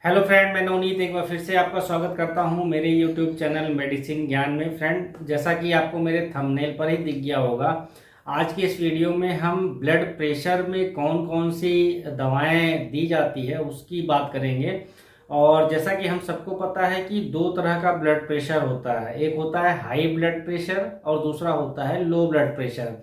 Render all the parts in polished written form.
Hello friend, मैं नवनीत एक बार फिर से आपका स्वागत करता हूं मेरे यूट्यूब चैनल मेडिसिन ज्ञान में। फ्रेंड, जैसा कि आपको मेरे थंबनेल पर ही दिख गया होगा, आज की इस वीडियो में हम ब्लड प्रेशर में कौन कौन सी दवाएं दी जाती है उसकी बात करेंगे। और जैसा कि हम सबको पता है कि दो तरह का ब्लड प्रेशर होता है, एक होता है हाई ब्लड प्रेशर और दूसरा होता है लो ब्लड प्रेशर।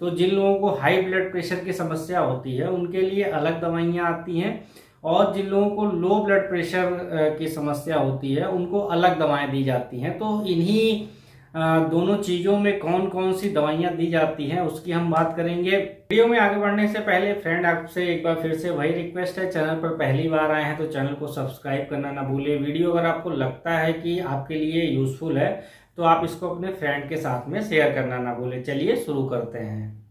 तो जिन लोगों को हाई ब्लड प्रेशर की समस्या होती है उनके लिए अलग दवाइयाँ आती हैं, और जिन लोगों को लो ब्लड प्रेशर की समस्या होती है उनको अलग दवाएं दी जाती हैं। तो इन्हीं दोनों चीज़ों में कौन कौन सी दवाइयां दी जाती हैं उसकी हम बात करेंगे। वीडियो में आगे बढ़ने से पहले फ्रेंड, आपसे एक बार फिर से वही रिक्वेस्ट है, चैनल पर पहली बार आए हैं तो चैनल को सब्सक्राइब करना ना भूलिए। वीडियो अगर आपको लगता है कि आपके लिए यूजफुल है तो आप इसको अपने फ्रेंड के साथ में शेयर करना ना भूलें। चलिए शुरू करते हैं।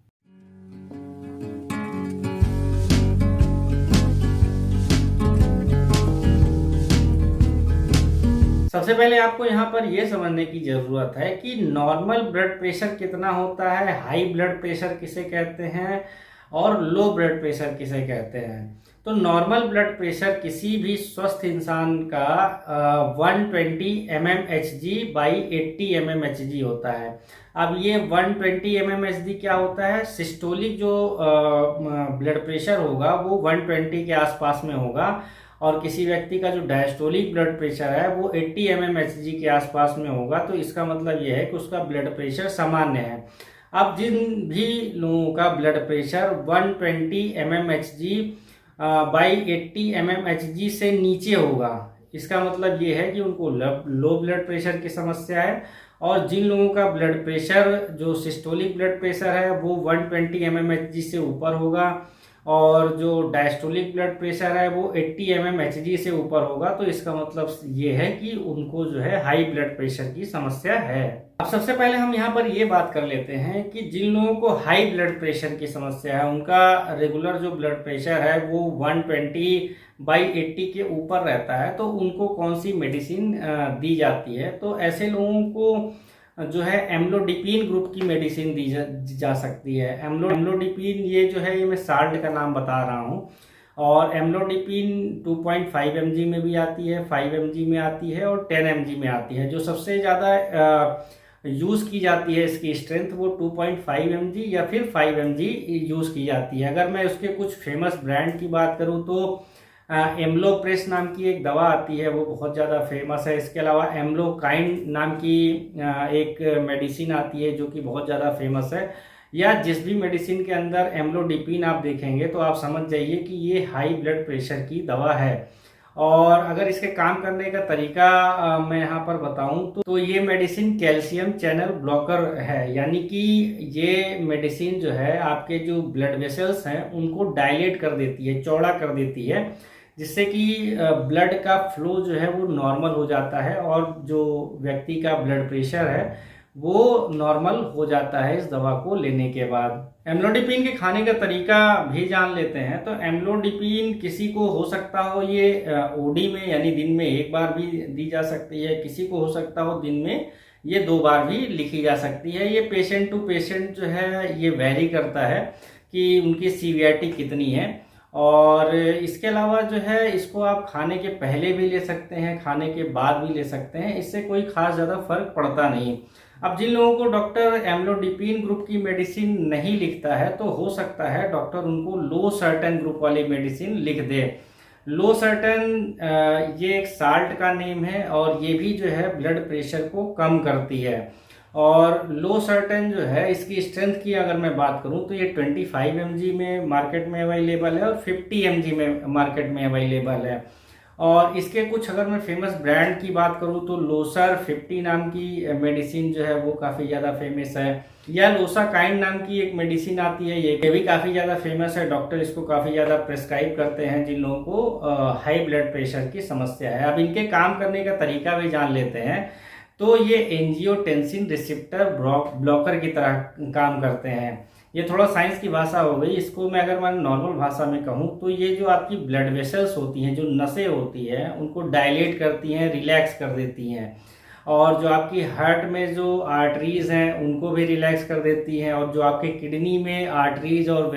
सबसे पहले आपको यहाँ पर यह समझने की जरूरत है कि नॉर्मल ब्लड प्रेशर कितना होता है, हाई ब्लड प्रेशर किसे कहते हैं और लो ब्लड प्रेशर किसे कहते हैं। तो नॉर्मल ब्लड प्रेशर किसी भी स्वस्थ इंसान का 120 mmHg बाई 80 mmHg होता है। अब ये 120 mmHg क्या होता है? सिस्टोलिक जो ब्लड प्रेशर होगा वो 120 के आसपास में होगा, और किसी व्यक्ति का जो डायस्टोलिक ब्लड प्रेशर है वो 80 mmHg के आसपास में होगा। तो इसका मतलब यह है कि उसका ब्लड प्रेशर सामान्य है। अब जिन भी लोगों का blood pressure 120 mmHg by 80 mmHg से नीचे होगा, इसका मतलब ये है कि उनको लो ब्लड प्रेशर की समस्या है। और जिन लोगों का ब्लड प्रेशर जो सिस्टोलिक ब्लड प्रेशर है वो 120 mmHg से ऊपर होगा, और जो डायस्टोलिक ब्लड प्रेशर है वो 80 mmHg से ऊपर होगा, तो इसका मतलब ये है कि उनको जो है हाई ब्लड प्रेशर की समस्या है। अब सबसे पहले हम यहाँ पर ये बात कर लेते हैं कि जिन लोगों को हाई ब्लड प्रेशर की समस्या है उनका रेगुलर जो ब्लड प्रेशर है वो 120 बाई 80 के ऊपर रहता है, तो उनको कौन सी मेडिसिन दी जाती है। तो ऐसे लोगों को जो है एम्लोडिपिन ग्रुप की मेडिसिन दी जा सकती है। एम्लोडिपिन ये जो है, ये मैं साल्ट का नाम बता रहा हूँ, और एम्लोडिपिन 2.5 mg में भी आती है, 5 mg में आती है और 10 mg में आती है। जो सबसे ज़्यादा यूज़ की जाती है इसकी स्ट्रेंथ वो 2.5 mg या फिर 5 mg यूज़ की जाती है। अगर मैं उसके कुछ फेमस ब्रांड की बात करूँ तो एम्लोप्रेस नाम की एक दवा आती है, वो बहुत ज़्यादा फेमस है। इसके अलावा एम्लोकाइन नाम की एक मेडिसिन आती है जो कि बहुत ज़्यादा फेमस है। या जिस भी मेडिसिन के अंदर एम्लोडिपिन आप देखेंगे तो आप समझ जाइए कि ये हाई ब्लड प्रेशर की दवा है। और अगर इसके काम करने का तरीका मैं यहाँ पर बताऊँ तो ये मेडिसिन कैल्शियम चैनल ब्लॉकर है, यानी कि ये मेडिसिन जो है आपके जो ब्लड वेसल्स हैं उनको डायलेट कर देती है, चौड़ा कर देती है, जिससे कि ब्लड का फ्लो जो है वो नॉर्मल हो जाता है, और जो व्यक्ति का ब्लड प्रेशर है वो नॉर्मल हो जाता है इस दवा को लेने के बाद। एम्लोडिपिन के खाने का तरीका भी जान लेते हैं। तो एम्लोडिपिन किसी को हो सकता हो ये ओडी में यानी दिन में एक बार भी दी जा सकती है, किसी को हो सकता हो दिन में ये 2 बार भी लिखी जा सकती है। ये पेशेंट टू पेशेंट जो है ये वेरी करता है कि उनकी सीवियरिटी कितनी है। और इसके अलावा जो है इसको आप खाने के पहले भी ले सकते हैं, खाने के बाद भी ले सकते हैं, इससे कोई खास ज़्यादा फर्क पड़ता नहीं। अब जिन लोगों को डॉक्टर एम्लोडिपिन ग्रुप की मेडिसिन नहीं लिखता है तो हो सकता है डॉक्टर उनको लो सर्टेन ग्रुप वाली मेडिसिन लिख दे। लो सर्टेन ये एक साल्ट का नेम है, और ये भी जो है ब्लड प्रेशर को कम करती है। और लो सर्टेन जो है इसकी स्ट्रेंथ की अगर मैं बात करूं तो ये 25 mg में मार्केट में अवेलेबल है और 50 mg में मार्केट में अवेलेबल है। और इसके कुछ अगर मैं फेमस ब्रांड की बात करूं तो लोसर 50 नाम की मेडिसिन जो है वो काफ़ी ज़्यादा फेमस है, या लोसाकाइन नाम की एक मेडिसिन आती है, ये भी काफ़ी ज़्यादा फेमस है। डॉक्टर इसको काफ़ी ज़्यादा प्रेस्क्राइब करते हैं जिन लोगों को हाई ब्लड प्रेशर की समस्या है। अब इनके काम करने का तरीका भी जान लेते हैं। तो ये एंजियोटेंसिन रिसेप्टर ब्लॉकर की तरह काम करते हैं। ये थोड़ा साइंस की भाषा हो गई, इसको मैं अगर नॉर्मल भाषा में कहूँ तो ये जो आपकी ब्लड वेसल्स होती हैं, जो नसें होती हैं, उनको डायलेट करती हैं, रिलैक्स कर देती हैं। और जो आपकी हार्ट में जो आर्टरीज हैं उनको भी रिलैक्स कर देती हैं, और जो आपके किडनी में आर्टरीज और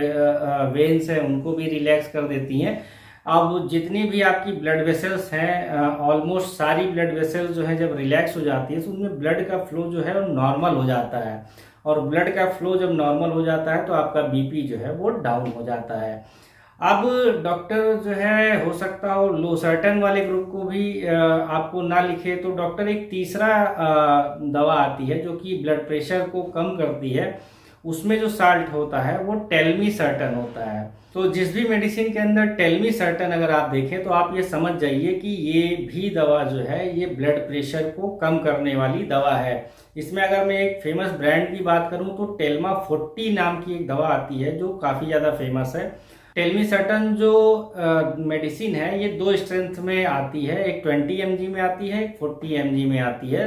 वेन्स हैं उनको भी रिलैक्स कर देती हैं। अब जितनी भी आपकी ब्लड वेसल्स हैं, ऑलमोस्ट सारी ब्लड वेसल्स जो है जब रिलैक्स हो जाती है तो उनमें ब्लड का फ्लो जो है वो नॉर्मल हो जाता है, और ब्लड का फ्लो जब नॉर्मल हो जाता है तो आपका बीपी जो है वो डाउन हो जाता है। अब डॉक्टर जो है हो सकता हो लोसर्टन वाले ग्रुप को भी आपको ना लिखे, तो डॉक्टर एक तीसरा दवा आती है जो कि ब्लड प्रेशर को कम करती है, उसमें जो साल्ट होता है वो टेल्मीसर्टन होता है। तो जिस भी मेडिसिन के अंदर टेल्मीसर्टन अगर आप देखें तो आप ये समझ जाइए कि ये भी दवा जो है ये ब्लड प्रेशर को कम करने वाली दवा है। इसमें अगर मैं एक फेमस ब्रांड की बात करूं तो टेल्मा 40 नाम की एक दवा आती है जो काफ़ी ज़्यादा फेमस है। टेल्मीसर्टन जो मेडिसिन है ये 2 स्ट्रेंथ में आती है, एक 20 mg में आती है, एक 40 mg में आती है।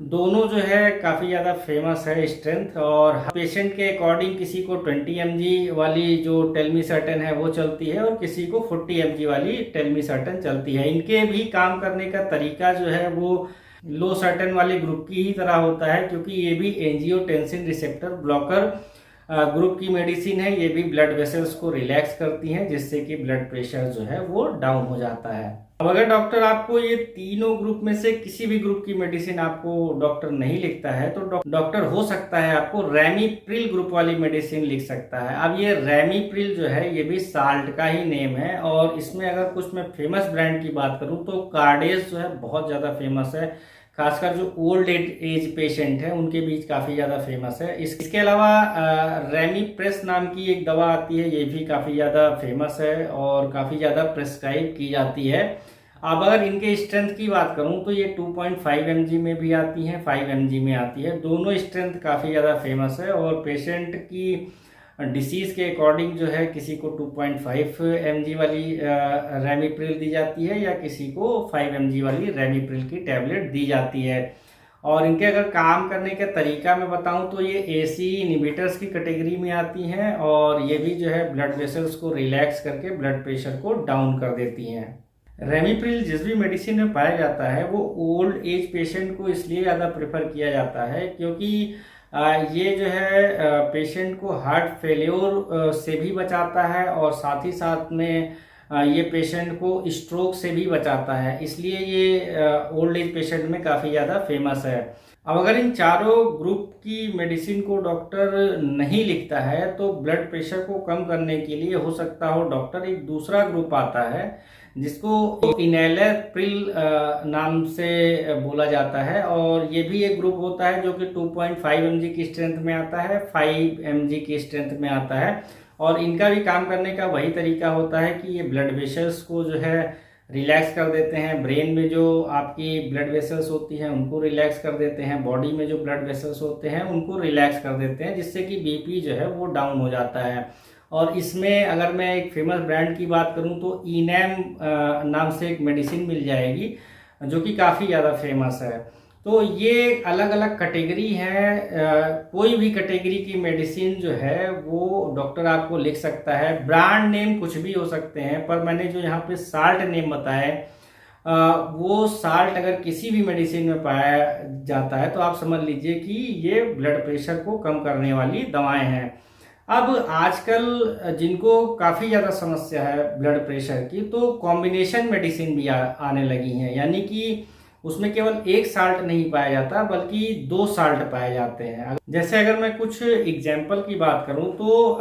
दोनों जो है काफ़ी ज़्यादा फेमस है स्ट्रेंथ, और पेशेंट के अकॉर्डिंग किसी को 20 mg वाली जो टेल्मीसर्टन है वो चलती है और किसी को 40 mg वाली टेल्मीसर्टन चलती है। इनके भी काम करने का तरीका जो है वो लोसर्टन वाले ग्रुप की ही तरह होता है, क्योंकि ये भी एंजियोटेंसिन रिसेप्टर ब्लॉकर ग्रुप की मेडिसिन है। ये भी ब्लड वेसल्स को रिलैक्स करती हैं जिससे कि ब्लड प्रेशर जो है वो डाउन हो जाता है। अब अगर डॉक्टर आपको ये तीनों ग्रुप में से किसी भी ग्रुप की मेडिसिन आपको डॉक्टर नहीं लिखता है तो डॉक्टर हो सकता है आपको रैमीप्रिल ग्रुप वाली मेडिसिन लिख सकता है। अब ये रैमीप्रिल जो है ये भी साल्ट का ही नेम है, और इसमें अगर कुछ मैं फेमस ब्रांड की बात करूं तो कार्डेस जो है बहुत ज़्यादा फेमस है, खासकर जो ओल्ड एज पेशेंट है उनके बीच काफ़ी ज़्यादा फेमस है। इसके अलावा रेमीप्रेस नाम की एक दवा आती है, ये भी काफ़ी ज़्यादा फेमस है और काफ़ी ज़्यादा प्रेस्क्राइब की जाती है। अब अगर इनके स्ट्रेंथ की बात करूं तो ये 2.5 mg में भी आती हैं, 5 mg में आती है। दोनों स्ट्रेंथ काफ़ी ज़्यादा फेमस है, और पेशेंट की डिसीज़ के अकॉर्डिंग जो है किसी को 2.5 mg वाली रेमीप्रिल दी जाती है या किसी को 5 mg वाली रेमीप्रिल की टैबलेट दी जाती है। और इनके अगर काम करने का तरीका मैं बताऊं तो ये एसी इनहिबिटर्स की कैटेगरी में आती हैं, और ये भी जो है ब्लड वेसल्स को रिलैक्स करके ब्लड प्रेशर को डाउन कर देती हैं। रेमीप्रिल जिस भी मेडिसिन में पाया जाता है वो ओल्ड एज पेशेंट को इसलिए ज़्यादा प्रेफर किया जाता है क्योंकि ये जो है पेशेंट को हार्ट फेल्योर से भी बचाता है, और साथ ही साथ में ये पेशेंट को स्ट्रोक से भी बचाता है, इसलिए ये ओल्ड एज पेशेंट में काफ़ी ज़्यादा फेमस है। अब अगर इन चारों ग्रुप की मेडिसिन को डॉक्टर नहीं लिखता है तो ब्लड प्रेशर को कम करने के लिए हो सकता हो डॉक्टर एक दूसरा ग्रुप आता है जिसको इनहेलरप्रिल नाम से बोला जाता है, और ये भी एक ग्रुप होता है जो कि 2.5 mg की स्ट्रेंथ में आता है, 5 mg की स्ट्रेंथ में आता है। और इनका भी काम करने का वही तरीका होता है कि ये ब्लड वेसल्स को जो है रिलैक्स कर देते हैं, ब्रेन में जो आपकी ब्लड वेसल्स होती हैं उनको रिलैक्स कर देते हैं, बॉडी में जो ब्लड वेसल्स होते हैं उनको रिलैक्स कर देते हैं, जिससे कि बीपी जो है वो डाउन हो जाता है। और इसमें अगर मैं एक फेमस ब्रांड की बात करूं तो इनैम नाम से एक मेडिसिन मिल जाएगी जो कि काफ़ी ज़्यादा फेमस है। तो ये अलग अलग कैटेगरी है, कोई भी कैटेगरी की मेडिसिन जो है वो डॉक्टर आपको लिख सकता है। ब्रांड नेम कुछ भी हो सकते हैं, पर मैंने जो यहाँ पे साल्ट नेम बताए वो साल्ट अगर किसी भी मेडिसिन में पाया जाता है तो आप समझ लीजिए कि ये ब्लड प्रेशर को कम करने वाली दवाएं हैं। अब आजकल जिनको काफ़ी ज़्यादा समस्या है ब्लड प्रेशर की, तो कॉम्बिनेशन मेडिसिन भी आने लगी हैं, यानी कि उसमें केवल एक साल्ट नहीं पाया जाता बल्कि 2 साल्ट पाए जाते हैं। जैसे अगर मैं कुछ एग्जाम्पल की बात करूं तो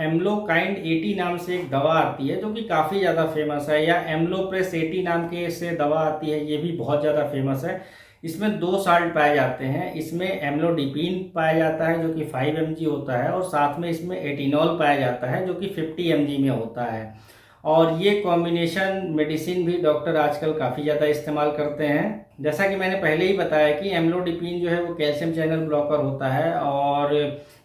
एम्लोकाइंड 80 नाम से एक दवा आती है जो कि काफ़ी ज़्यादा फेमस है, या एम्लोप्रेस 80 नाम के से दवा आती है, ये भी बहुत ज़्यादा फेमस है। इसमें 2 साल्ट पाए जाते हैं, इसमें एम्लोडिपिन पाया जाता है जो कि 5 mg होता है, और साथ में इसमें एटिनॉल पाया जाता है जो कि 50 mg में होता है। और ये कॉम्बिनेशन मेडिसिन भी डॉक्टर आजकल काफ़ी ज़्यादा इस्तेमाल करते हैं। जैसा कि मैंने पहले ही बताया कि एम्लोडिपिन जो है वो कैल्शियम चैनल ब्लॉकर होता है, और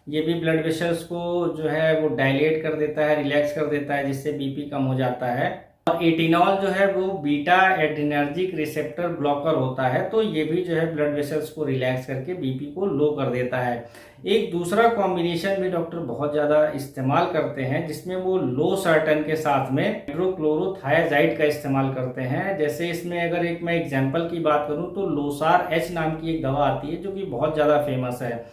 ये भी ब्लड वेसल्स को जो है वो डायलेट कर देता है, रिलैक्स कर देता है, जिससे बीपी कम हो जाता है। और एटिनॉल जो है वो बीटा एड्रेनर्जिक रिसेप्टर ब्लॉकर होता है, तो ये भी जो है ब्लड वेसल्स को रिलैक्स करके बीपी को लो कर देता है। एक दूसरा कॉम्बिनेशन भी डॉक्टर बहुत ज़्यादा इस्तेमाल करते हैं जिसमें वो लोसर्टन के साथ में हाइड्रोक्लोरोथायाजाइड का इस्तेमाल करते हैं। जैसे इसमें अगर एक मैं एग्जांपल की बात करूं तो लोसार एच नाम की एक दवा आती है जो कि बहुत ज़्यादा फेमस है।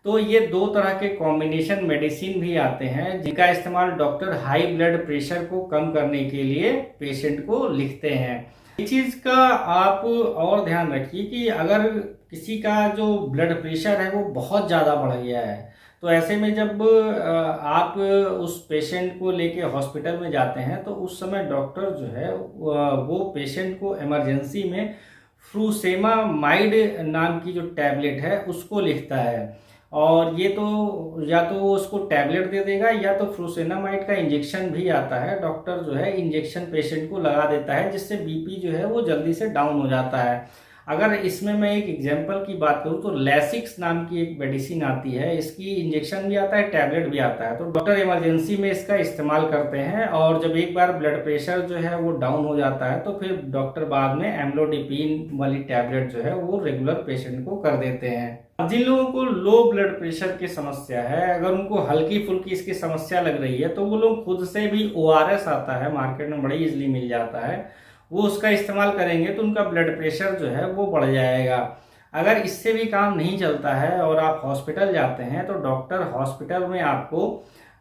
तो ये दो तरह के कॉम्बिनेशन मेडिसिन भी आते हैं जिनका इस्तेमाल डॉक्टर हाई ब्लड प्रेशर को कम करने के लिए पेशेंट को लिखते हैं। इस चीज़ का आप और ध्यान रखिए कि अगर किसी का जो ब्लड प्रेशर है वो बहुत ज़्यादा बढ़ गया है, तो ऐसे में जब आप उस पेशेंट को लेके हॉस्पिटल में जाते हैं तो उस समय डॉक्टर जो है वो पेशेंट को इमरजेंसी में फ्रूसेमामाइड नाम की जो टैबलेट है उसको लिखता है। और ये तो या तो वो उसको टैबलेट दे देगा या तो फ्रूसेनामाइड का इंजेक्शन भी आता है। डॉक्टर जो है इंजेक्शन पेशेंट को लगा देता है जिससे बीपी जो है वो जल्दी से डाउन हो जाता है। अगर इसमें मैं एक एग्जांपल की बात करूं तो लैसिक्स नाम की एक मेडिसिन आती है, इसकी इंजेक्शन भी आता है, टैबलेट भी आता है। तो डॉक्टर इमरजेंसी में इसका इस्तेमाल करते हैं और जब एक बार ब्लड प्रेशर जो है वो डाउन हो जाता है तो फिर डॉक्टर बाद में एम्लोडिपिन वाली टैबलेट जो है वो रेगुलर पेशेंट को कर देते हैं। जिन लोगों को लो ब्लड प्रेशर की समस्या है, अगर उनको हल्की फुल्की इसकी समस्या लग रही है तो वो लोग खुद से भी ORS आता है, मार्केट में बड़ी इजीली मिल जाता है, वो उसका इस्तेमाल करेंगे तो उनका ब्लड प्रेशर जो है वो बढ़ जाएगा। अगर इससे भी काम नहीं चलता है और आप हॉस्पिटल जाते हैं तो डॉक्टर हॉस्पिटल में आपको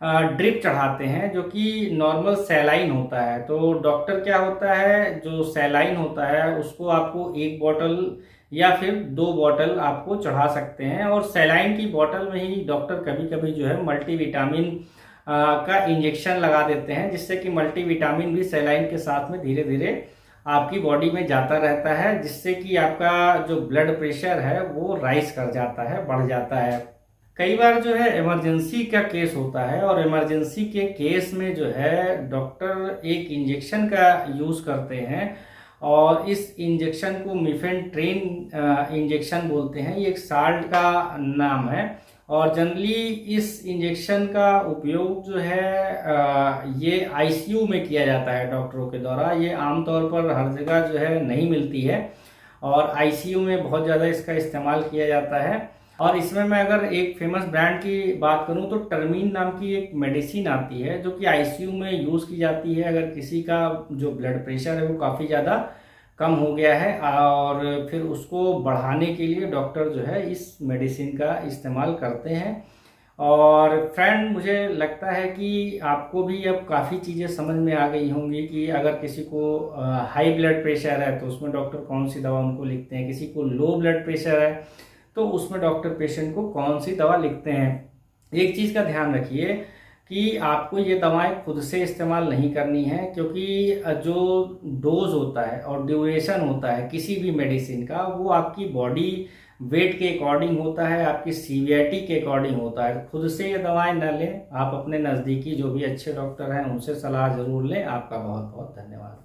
ड्रिप चढ़ाते हैं जो कि नॉर्मल सैलाइन होता है। तो डॉक्टर क्या होता है, जो सैलाइन होता है उसको आपको 1 बॉटल या फिर 2 बॉटल आपको चढ़ा सकते हैं। और सैलाइन की बॉटल में ही डॉक्टर कभी कभी जो है मल्टीविटामिन का इंजेक्शन लगा देते हैं जिससे कि मल्टीविटामिन भी सैलाइन के साथ में धीरे धीरे आपकी बॉडी में जाता रहता है, जिससे कि आपका जो ब्लड प्रेशर है वो राइज कर जाता है, बढ़ जाता है। कई बार जो है इमरजेंसी का केस होता है और इमरजेंसी के केस में जो है डॉक्टर एक इंजेक्शन का यूज़ करते हैं और इस इंजेक्शन को मिफेंट्रिन इंजेक्शन बोलते हैं। ये एक साल्ट का नाम है और जनरली इस इंजेक्शन का उपयोग जो है ये आईसीयू में किया जाता है डॉक्टरों के द्वारा। ये आमतौर पर हर जगह जो है नहीं मिलती है और आईसीयू में बहुत ज़्यादा इसका इस्तेमाल किया जाता है। और इसमें मैं अगर एक फेमस ब्रांड की बात करूं तो टर्मीन नाम की एक मेडिसिन आती है जो कि आईसीयू में यूज़ की जाती है अगर किसी का जो ब्लड प्रेशर है वो काफ़ी ज़्यादा कम हो गया है, और फिर उसको बढ़ाने के लिए डॉक्टर जो है इस मेडिसिन का इस्तेमाल करते हैं। और फ्रेंड, मुझे लगता है कि आपको भी अब काफ़ी चीज़ें समझ में आ गई होंगी कि अगर किसी को हाई ब्लड प्रेशर है तो उसमें डॉक्टर कौन सी दवा उनको लिखते हैं, किसी को लो ब्लड प्रेशर है तो उसमें डॉक्टर पेशेंट को कौन सी दवा लिखते हैं। एक चीज़ का ध्यान रखिए कि आपको ये दवाएं खुद से इस्तेमाल नहीं करनी है, क्योंकि जो डोज होता है और ड्यूरेशन होता है किसी भी मेडिसिन का वो आपकी बॉडी वेट के अकॉर्डिंग होता है, आपकी सीवियरिटी के अकॉर्डिंग होता है। खुद से ये दवाएं न लें, आप अपने नज़दीकी जो भी अच्छे डॉक्टर हैं उनसे सलाह ज़रूर लें। आपका बहुत बहुत धन्यवाद।